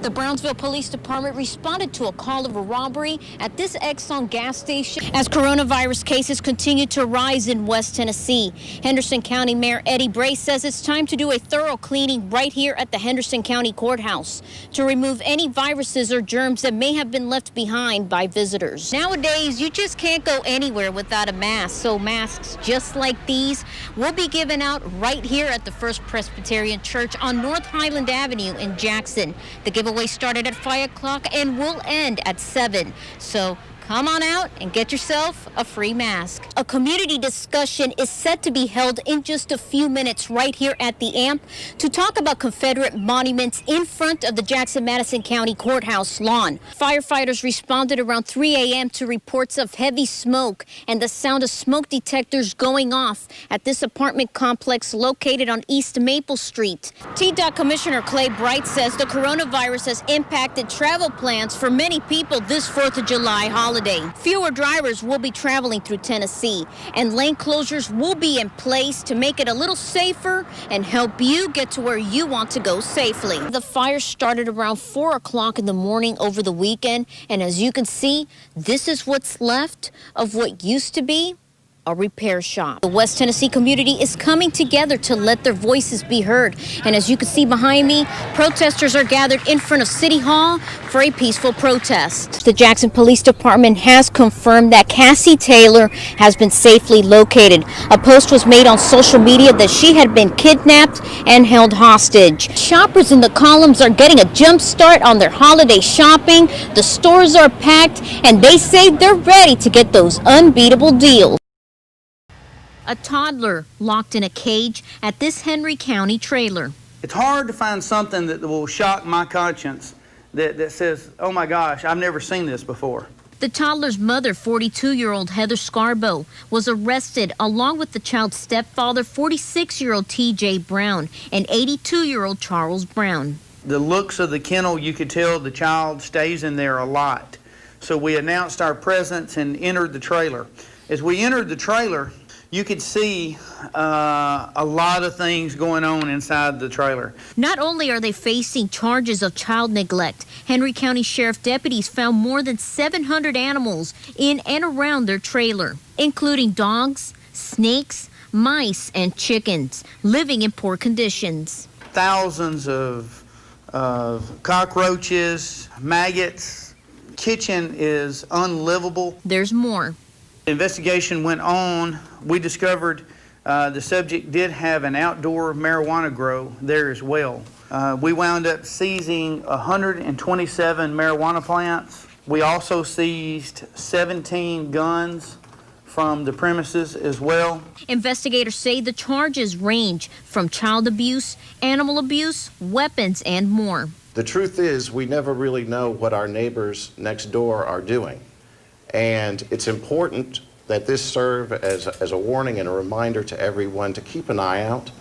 The Brownsville Police Department responded to a call of a robbery at this Exxon gas station as coronavirus cases continue to rise in West Tennessee. Henderson County Mayor Eddie Bray says it's time to do a thorough cleaning right here at the Henderson County Courthouse to remove any viruses or germs that may have been left behind by visitors. Nowadays, you just can't go anywhere without a mask, so masks just like these will be given out right here at the First Presbyterian Church on North Highland Avenue in Jackson. The giveaway started at 5 o'clock and will end at 7. So come on out and get yourself a free mask. A community discussion is set to be held in just a few minutes right here at the AMP to talk about Confederate monuments in front of the Jackson-Madison County Courthouse lawn. Firefighters responded around 3 a.m. to reports of heavy smoke and the sound of smoke detectors going off at this apartment complex located on East Maple Street. TDOT Commissioner Clay Bright says the coronavirus has impacted travel plans for many people this 4th of July holiday. Fewer drivers will be traveling through Tennessee, and lane closures will be in place to make it a little safer and help you get to where you want to go safely. The fire started around 4 o'clock in the morning over the weekend, and as you can see, this is what's left of what used to be a repair shop. The West Tennessee community is coming together to let their voices be heard. And as you can see behind me, protesters are gathered in front of City Hall for a peaceful protest. The Jackson Police Department has confirmed that Cassie Taylor has been safely located. A post was made on social media that she had been kidnapped and held hostage. Shoppers in the columns are getting a jump start on their holiday shopping. The stores are packed and they say they're ready to get those unbeatable deals. A toddler locked in a cage at this Henry County trailer. It's hard to find something that will shock my conscience that says, oh my gosh, I've never seen this before. The toddler's mother, 42-year-old Heather Scarbo, was arrested along with the child's stepfather, 46-year-old T.J. Brown, and 82-year-old Charles Brown. The looks of the kennel, you could tell the child stays in there a lot. So we announced our presence and entered the trailer. As we entered the trailer, you could see a lot of things going on inside the trailer. Not only are they facing charges of child neglect, Henry County Sheriff deputies found more than 700 animals in and around their trailer, including dogs, snakes, mice, and chickens living in poor conditions. Thousands of cockroaches, maggots. Kitchen is unlivable. There's more. The investigation went on. We discovered the subject did have an outdoor marijuana grow there as well. We wound up seizing 127 marijuana plants. We also seized 17 guns from the premises as well. Investigators say the charges range from child abuse, animal abuse, weapons, and more. The truth is, we never really know what our neighbors next door are doing. And it's important that this serve as a warning and a reminder to everyone to keep an eye out.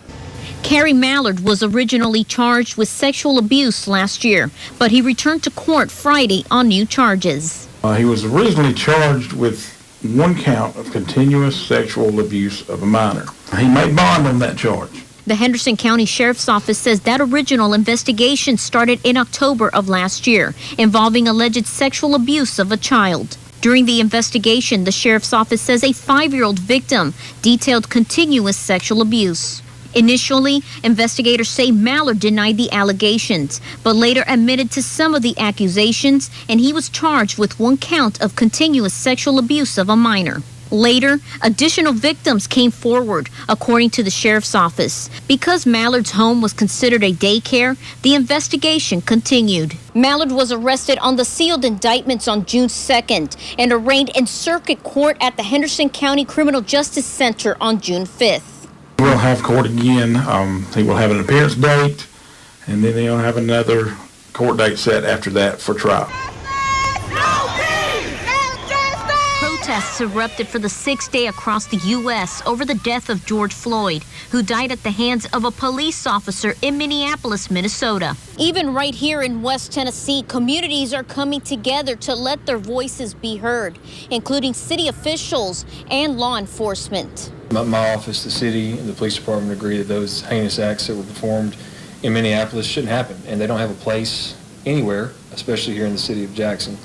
Kerry Mallard was originally charged with sexual abuse last year, but he returned to court Friday on new charges. He was originally charged with one count of continuous sexual abuse of a minor. He made bond on that charge. The Henderson County Sheriff's Office says that original investigation started in October of last year, involving alleged sexual abuse of a child. During the investigation, the Sheriff's Office says a 5-year-old victim detailed continuous sexual abuse. Initially, investigators say Mallard denied the allegations, but later admitted to some of the accusations, and he was charged with one count of continuous sexual abuse of a minor. Later, additional victims came forward, according to the Sheriff's Office. Because Mallard's home was considered a daycare, the investigation continued. Mallard was arrested on the sealed indictments on June 2nd and arraigned in circuit court at the Henderson County Criminal Justice Center on June 5th. We'll have court again. He will have an appearance date, and then they'll have another court date set after that for trial. Protests erupted for the 6th day across the U.S. over the death of George Floyd, who died at the hands of a police officer in Minneapolis, Minnesota. Even right here in West Tennessee, communities are coming together to let their voices be heard, including city officials and law enforcement. My office, the city, and the police department agree that those heinous acts that were performed in Minneapolis shouldn't happen, and they don't have a place anywhere, especially here in the city of Jackson.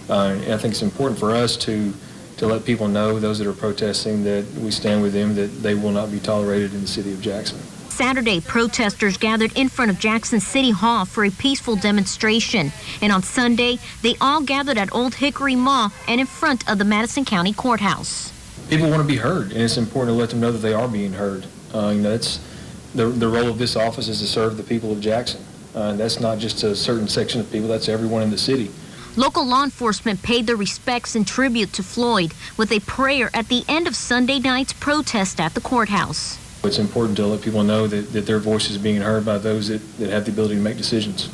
And I think it's important for us to let people know, those that are protesting, that we stand with them, that they will not be tolerated in the city of Jackson. Saturday, protesters gathered in front of Jackson City Hall for a peaceful demonstration. And on Sunday, they all gathered at Old Hickory Mall and in front of the Madison County Courthouse. People want to be heard, and it's important to let them know that they are being heard. That's the role of this office, is to serve the people of Jackson. That's not just a certain section of people, that's everyone in the city. Local law enforcement paid their respects and tribute to Floyd with a prayer at the end of Sunday night's protest at the courthouse. It's important to let people know that their voice is being heard by those that have the ability to make decisions.